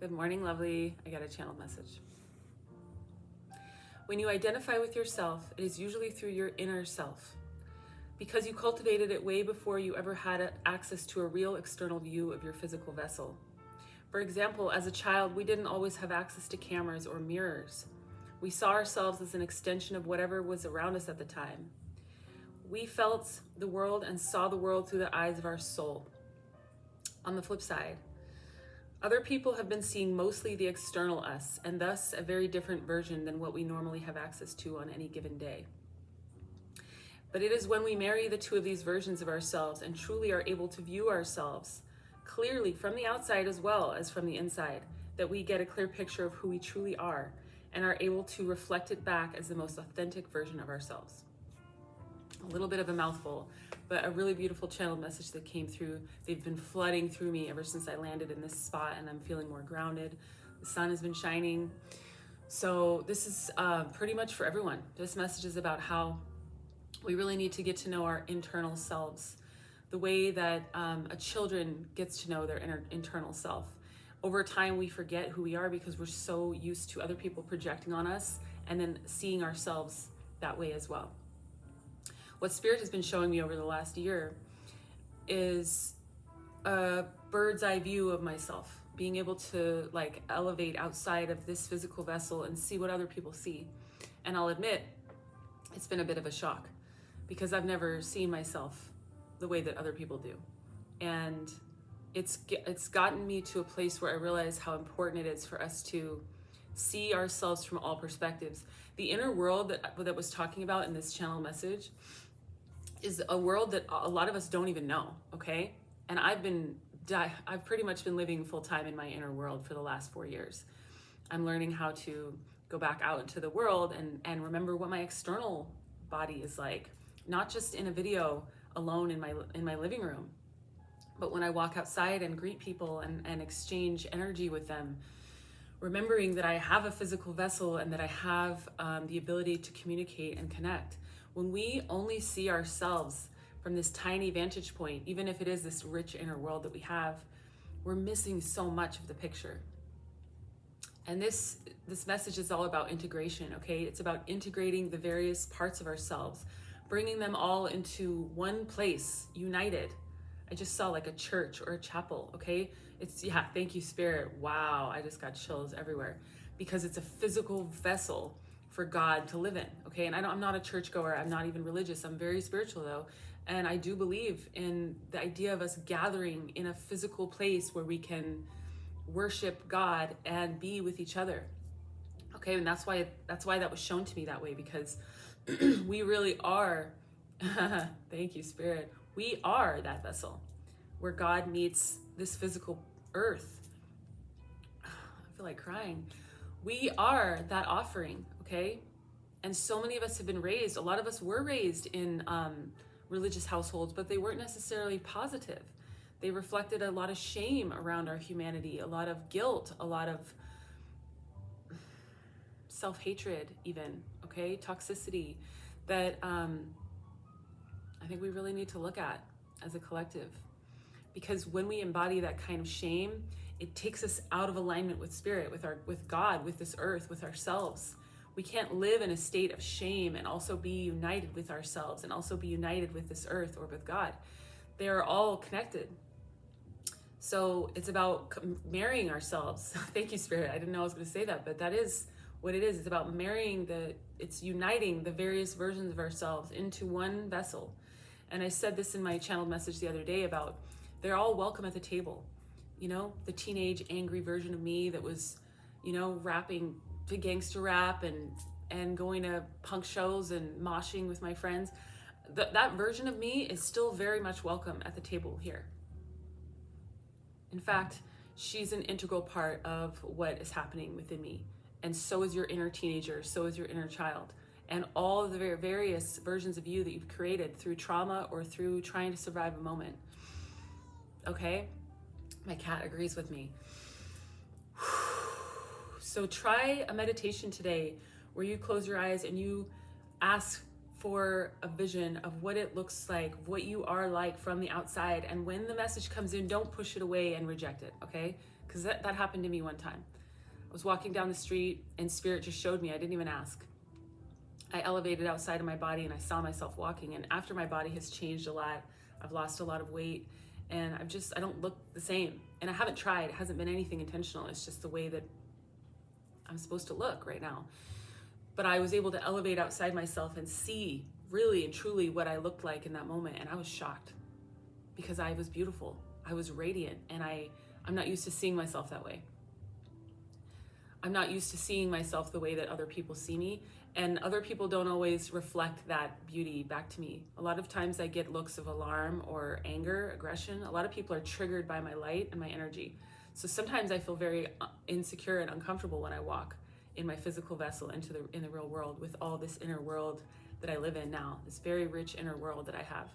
Good morning, lovely. I got a channeled message. When you identify with yourself, it is usually through your inner self, because you cultivated it way before you ever had access to a real external view of your physical vessel. For example, as a child, we didn't always have access to cameras or mirrors. We saw ourselves as an extension of whatever was around us at the time. We felt the world and saw the world through the eyes of our soul. On the flip side, other people have been seeing mostly the external us, and thus a very different version than what we normally have access to on any given day. But it is when we marry the two of these versions of ourselves and truly are able to view ourselves clearly from the outside as well as from the inside, that we get a clear picture of who we truly are and are able to reflect it back as the most authentic version of ourselves. A little bit of a mouthful, but a really beautiful channeled message that came through. They've been flooding through me ever since I landed in this spot, and I'm feeling more grounded. The sun has been shining. So this is pretty much for everyone. This message is about how we really need to get to know our internal selves, the way that a children gets to know their internal self. Over time, we forget who we are because we're so used to other people projecting on us and then seeing ourselves that way as well. What Spirit has been showing me over the last year is a bird's eye view of myself, being able to like elevate outside of this physical vessel and see what other people see. And I'll admit, it's been a bit of a shock because I've never seen myself the way that other people do. And it's gotten me to a place where I realize how important it is for us to see ourselves from all perspectives. The inner world that was talking about in this channel message is a world that a lot of us don't even know, okay? And I've pretty much been living full time in my inner world for the last 4 years. I'm learning how to go back out into the world and remember what my external body is like, not just in a video alone in my living room, but when I walk outside and greet people and exchange energy with them, remembering that I have a physical vessel and that I have the ability to communicate and connect. When we only see ourselves from this tiny vantage point, even if it is this rich inner world that we have, we're missing so much of the picture. And this message is all about integration, okay? It's about integrating the various parts of ourselves, bringing them all into one place, united. I just saw like a church or a chapel, okay? Thank you, Spirit. Wow, I just got chills everywhere because it's a physical vessel for God to live in, okay? And I'm not a churchgoer. I'm not even religious. I'm very spiritual though. And I do believe in the idea of us gathering in a physical place where we can worship God and be with each other, okay? And that's why that was shown to me that way, because we really are, thank you, Spirit. We are that vessel where God meets this physical earth. I feel like crying. We are that offering, okay? And so many of us have been raised, a lot of us were raised in religious households, but they weren't necessarily positive. They reflected a lot of shame around our humanity, a lot of guilt, a lot of self-hatred even, okay? Toxicity that I think we really need to look at as a collective. Because when we embody that kind of shame, it takes us out of alignment with Spirit, with God, with this earth, with ourselves. We can't live in a state of shame and also be united with ourselves and also be united with this earth or with God. They are all connected. So it's about marrying ourselves. Thank you, Spirit. I didn't know I was going to say that, but that is what it is. It's about it's uniting the various versions of ourselves into one vessel. And I said this in my channeled message the other day about they're all welcome at the table. You know, the teenage angry version of me that was, you know, rapping to gangster rap and going to punk shows and moshing with my friends. That version of me is still very much welcome at the table here. In fact, she's an integral part of what is happening within me. And so is your inner teenager, so is your inner child. And all of the various versions of you that you've created through trauma or through trying to survive a moment. Okay? My cat agrees with me. So try a meditation today where you close your eyes and you ask for a vision of what it looks like, what you are like from the outside. And when the message comes in, don't push it away and reject it, okay? because that happened to me one time. I was walking down the street and spirit just showed me. I didn't even ask. I elevated outside of my body and I saw myself walking. And after my body has changed a lot, I've lost a lot of weight and I don't look the same. And I haven't tried. It hasn't been anything intentional. It's just the way that I'm supposed to look right now. But I was able to elevate outside myself and see really and truly what I looked like in that moment. And I was shocked because I was beautiful. I was radiant. And I'm not used to seeing myself that way. I'm not used to seeing myself the way that other people see me. And other people don't always reflect that beauty back to me. A lot of times I get looks of alarm or anger, aggression. A lot of people are triggered by my light and my energy. So sometimes I feel very insecure and uncomfortable when I walk in my physical vessel in the real world with all this inner world that I live in now, this very rich inner world that I have.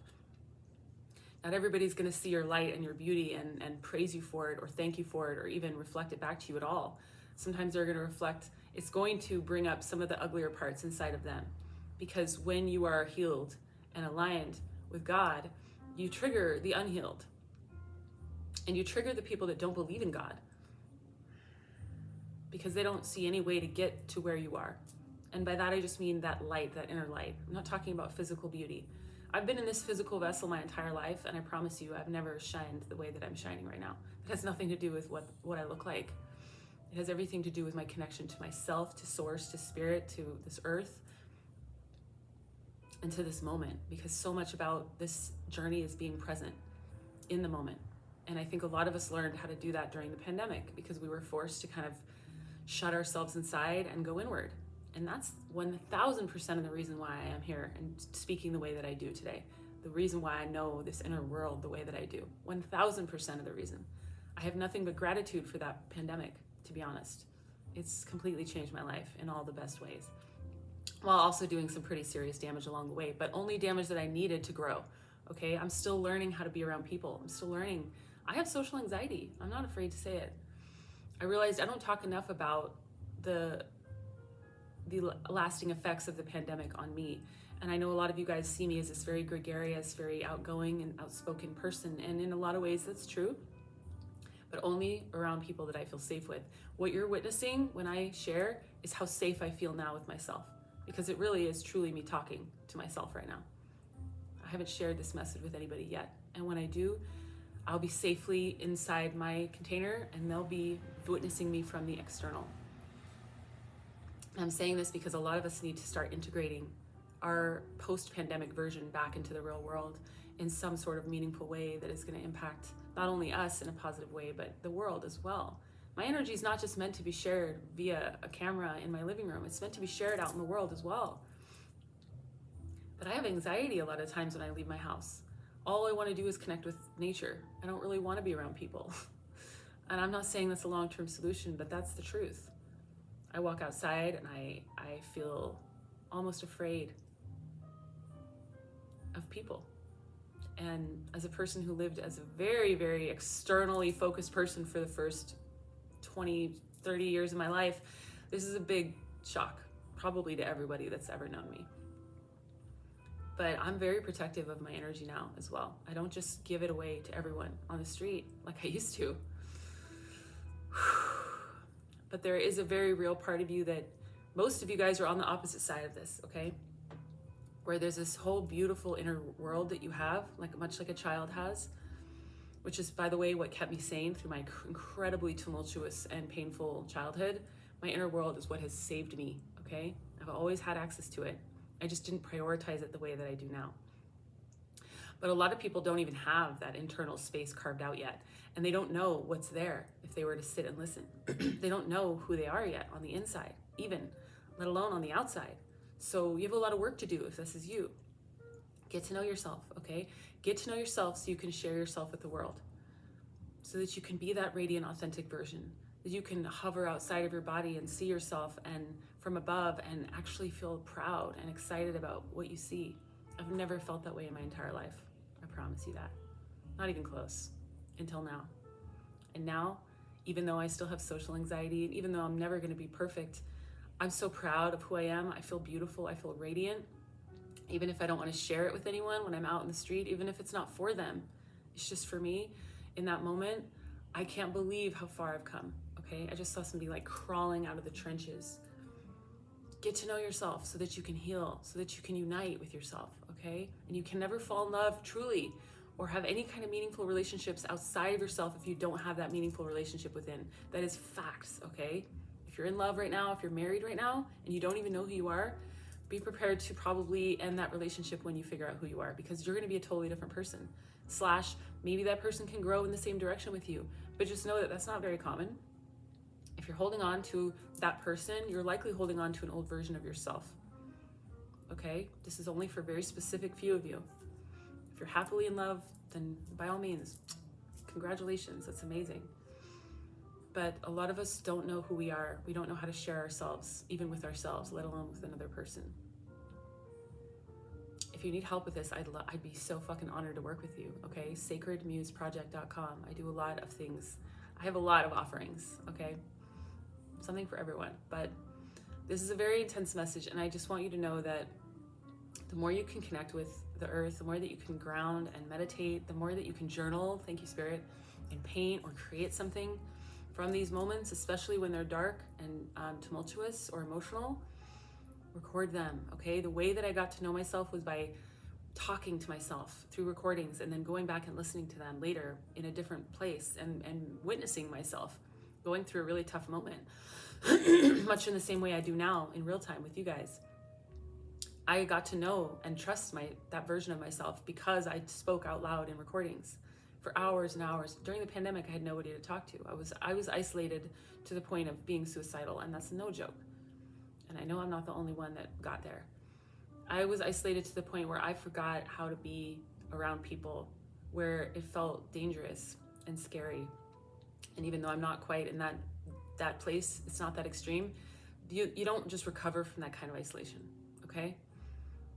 Not everybody's gonna see your light and your beauty and praise you for it or thank you for it or even reflect it back to you at all. Sometimes they're gonna reflect, it's going to bring up some of the uglier parts inside of them. Because when you are healed and aligned with God, you trigger the unhealed. And you trigger the people that don't believe in God. Because they don't see any way to get to where you are. And by that I just mean that light, that inner light. I'm not talking about physical beauty. I've been in this physical vessel my entire life, and I promise you I've never shined the way that I'm shining right now. It has nothing to do with what I look like. It has everything to do with my connection to myself, to source, to spirit, to this earth, and to this moment. Because so much about this journey is being present in the moment. And I think a lot of us learned how to do that during the pandemic because we were forced to kind of shut ourselves inside and go inward. And that's 1000% of the reason why I am here and speaking the way that I do today. The reason why I know this inner world the way that I do. 1000% of the reason. I have nothing but gratitude for that pandemic, to be honest. It's completely changed my life in all the best ways. While also doing some pretty serious damage along the way, but only damage that I needed to grow. Okay, I'm still learning how to be around people. I'm still learning. I have social anxiety. I'm not afraid to say it. I realized I don't talk enough about the lasting effects of the pandemic on me. And I know a lot of you guys see me as this very gregarious, very outgoing and outspoken person. And in a lot of ways, that's true, but only around people that I feel safe with. What you're witnessing when I share is how safe I feel now with myself, because it really is truly me talking to myself right now. I haven't shared this message with anybody yet. And when I do, I'll be safely inside my container and they'll be witnessing me from the external. I'm saying this because a lot of us need to start integrating our post-pandemic version back into the real world in some sort of meaningful way that is going to impact not only us in a positive way, but the world as well. My energy is not just meant to be shared via a camera in my living room. It's meant to be shared out in the world as well. But I have anxiety a lot of times when I leave my house. All I want to do is connect with nature. I don't really want to be around people. And I'm not saying that's a long-term solution, but that's the truth. I walk outside and I feel almost afraid of people. And as a person who lived as a very, very externally focused person for the first 20, 30 years of my life, this is a big shock, probably to everybody that's ever known me. But I'm very protective of my energy now as well. I don't just give it away to everyone on the street like I used to. But there is a very real part of you that most of you guys are on the opposite side of this, okay? Where there's this whole beautiful inner world that you have, much like a child has, which is, by the way, what kept me sane through my incredibly tumultuous and painful childhood. My inner world is what has saved me, okay? I've always had access to it. I just didn't prioritize it the way that I do now. But a lot of people don't even have that internal space carved out yet. And they don't know what's there if they were to sit and listen. They don't know who they are yet on the inside, even, let alone on the outside. So you have a lot of work to do if this is you. Get to know yourself, okay? Get to know yourself so you can share yourself with the world. So that you can be that radiant, authentic version. That you can hover outside of your body and see yourself and from above and actually feel proud and excited about what you see. I've never felt that way in my entire life. I promise you that. Not even close until now. And now, even though I still have social anxiety, and even though I'm never going to be perfect, I'm so proud of who I am. I feel beautiful. I feel radiant. Even if I don't want to share it with anyone when I'm out in the street, even if it's not for them, it's just for me. In that moment, I can't believe how far I've come, okay? I just saw somebody like crawling out of the trenches. Get to know yourself so that you can heal, so that you can unite with yourself, okay? And you can never fall in love truly or have any kind of meaningful relationships outside of yourself if you don't have that meaningful relationship within. That is facts, okay? If you're in love right now, if you're married right now, and you don't even know who you are, be prepared to probably end that relationship when you figure out who you are, because you're gonna be a totally different person. / maybe that person can grow in the same direction with you, but just know that that's not very common. If you're holding on to that person, you're likely holding on to an old version of yourself, okay? This is only for a very specific few of you. If you're happily in love, then by all means, congratulations, that's amazing. But a lot of us don't know who we are. We don't know how to share ourselves, even with ourselves, let alone with another person. If you need help with this, I'd be so fucking honored to work with you, okay? sacredmuseproject.com. I do a lot of things. I have a lot of offerings, okay? Something for everyone. But this is a very intense message, and I just want you to know that the more you can connect with the earth, the more that you can ground and meditate, the more that you can journal, thank you, Spirit, and paint or create something from these moments, especially when they're dark and tumultuous or emotional. Record them, okay? The way that I got to know myself was by talking to myself through recordings and then going back and listening to them later in a different place and witnessing myself going through a really tough moment, much in the same way I do now in real time with you guys. I got to know and trust that version of myself because I spoke out loud in recordings for hours and hours. During the pandemic, I had nobody to talk to. I was isolated to the point of being suicidal, and that's no joke. And I know I'm not the only one that got there. I was isolated to the point where I forgot how to be around people, where it felt dangerous and scary. And even though I'm not quite in that place, it's not that extreme, you don't just recover from that kind of isolation, okay?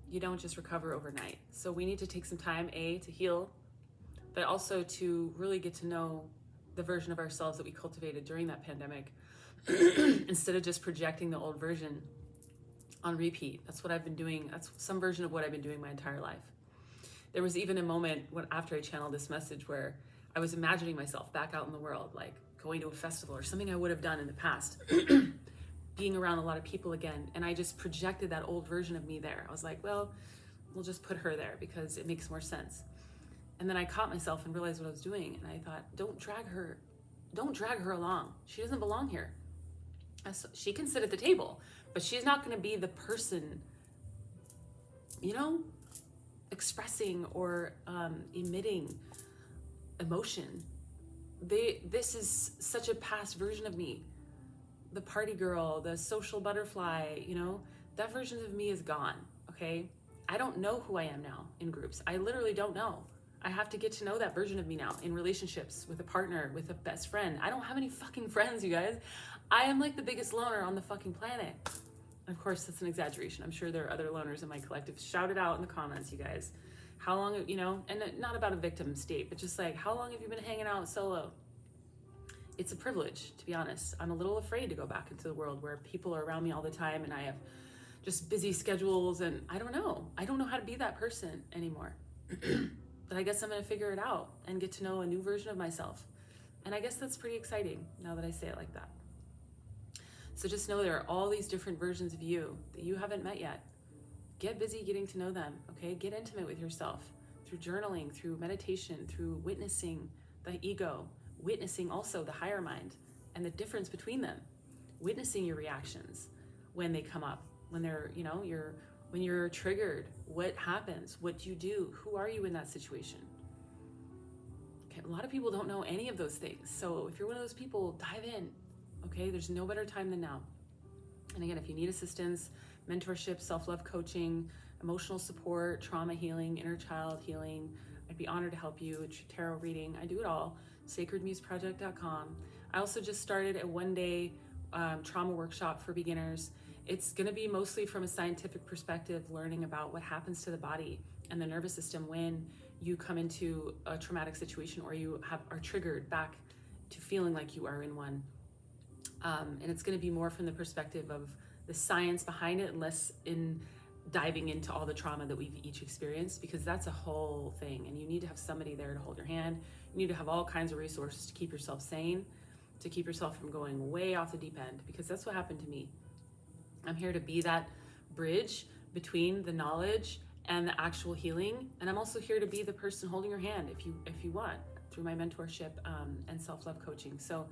You don't just recover overnight. So we need to take some time, to heal, but also to really get to know the version of ourselves that we cultivated during that pandemic instead of just projecting the old version on repeat. That's what I've been doing. That's some version of what I've been doing my entire life. There was even a moment after I channeled this message where I was imagining myself back out in the world, like going to a festival or something I would have done in the past, being around a lot of people again. And I just projected that old version of me there. I was like, well, we'll just put her there because it makes more sense. And then I caught myself and realized what I was doing. And I thought, don't drag her along. She doesn't belong here. She can sit at the table, but she's not going to be the person, expressing or emitting emotion. This is such a past version of me. The party girl, the social butterfly, that version of me is gone, okay? I don't know who I am now in groups. I literally don't know. I have to get to know that version of me now in relationships, with a partner, with a best friend. I don't have any fucking friends, you guys. I am like the biggest loner on the fucking planet. Of course, that's an exaggeration. I'm sure there are other loners in my collective. Shout it out in the comments, you guys. How long, and not about a victim state, but just like, how long have you been hanging out solo? It's a privilege, to be honest. I'm a little afraid to go back into the world where people are around me all the time and I have just busy schedules and I don't know how to be that person anymore. But I guess I'm gonna figure it out and get to know a new version of myself. And I guess that's pretty exciting now that I say it like that. So just know there are all these different versions of you that you haven't met yet. Get busy getting to know them, okay? Get intimate with yourself through journaling, through meditation, through witnessing the ego, witnessing also the higher mind and the difference between them, witnessing your reactions when they come up, when they're, when you're triggered, what happens, what do you do, who are you in that situation? Okay, a lot of people don't know any of those things. So if you're one of those people, dive in, okay? There's no better time than now. And again, if you need assistance, mentorship, self-love coaching, emotional support, trauma healing, inner child healing, I'd be honored to help you. It's tarot reading, I do it all. sacredmuseproject.com. I also just started a one-day trauma workshop for beginners. It's going to be mostly from a scientific perspective, learning about what happens to the body and the nervous system when you come into a traumatic situation or you are triggered back to feeling like you are in one. And it's going to be more from the perspective of the science behind it, and less in diving into all the trauma that we've each experienced, because that's a whole thing and you need to have somebody there to hold your hand. You need to have all kinds of resources to keep yourself sane, to keep yourself from going way off the deep end, because that's what happened to me. I'm here to be that bridge between the knowledge and the actual healing. And I'm also here to be the person holding your hand if you want, through my mentorship and self-love coaching. So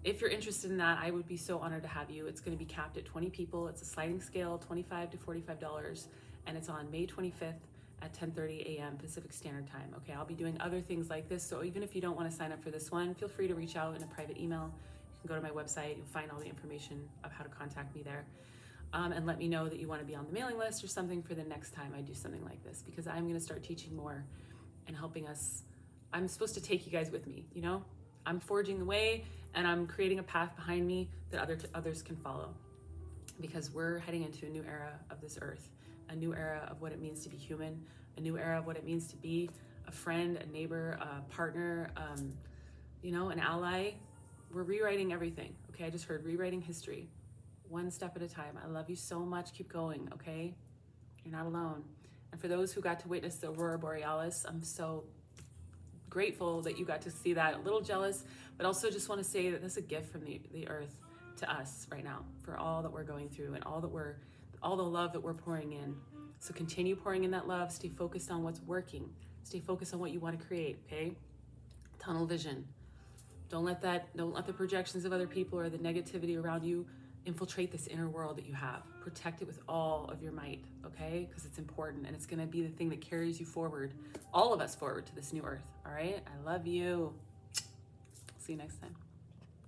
if you're interested in that, I would be so honored to have you. It's going to be capped at 20 people. It's a sliding scale, $25 to $45, and it's on May 25th at 10:30 a.m. Pacific Standard Time. Okay, I'll be doing other things like this. So even if you don't want to sign up for this one, feel free to reach out in a private email. You can go to my website. You'll find all the information of how to contact me there. And let me know that you want to be on the mailing list or something for the next time I do something like this, because I'm going to start teaching more and helping us. I'm supposed to take you guys with me, you know? I'm forging the way, and I'm creating a path behind me that others can follow, because we're heading into a new era of this earth, a new era of what it means to be human, a new era of what it means to be a friend, a neighbor, a partner, you know, an ally. We're rewriting everything, okay? I just heard rewriting history, one step at a time. I love you so much. Keep going, okay? You're not alone. And for those who got to witness the Aurora Borealis, I'm so grateful that you got to see that. A little jealous, but also just want to say that that's a gift from the earth to us right now, for all that we're going through and all the love that we're pouring in. So continue pouring in that love. Stay focused on what's working. Stay focused on what you want to create, okay? Tunnel vision. Don't let the projections of other people or the negativity around you infiltrate this inner world that you have. Protect it with all of your might, okay? Because it's important, and it's going to be the thing that carries you forward, all of us forward, to this new earth, all right? I love you. See you next time.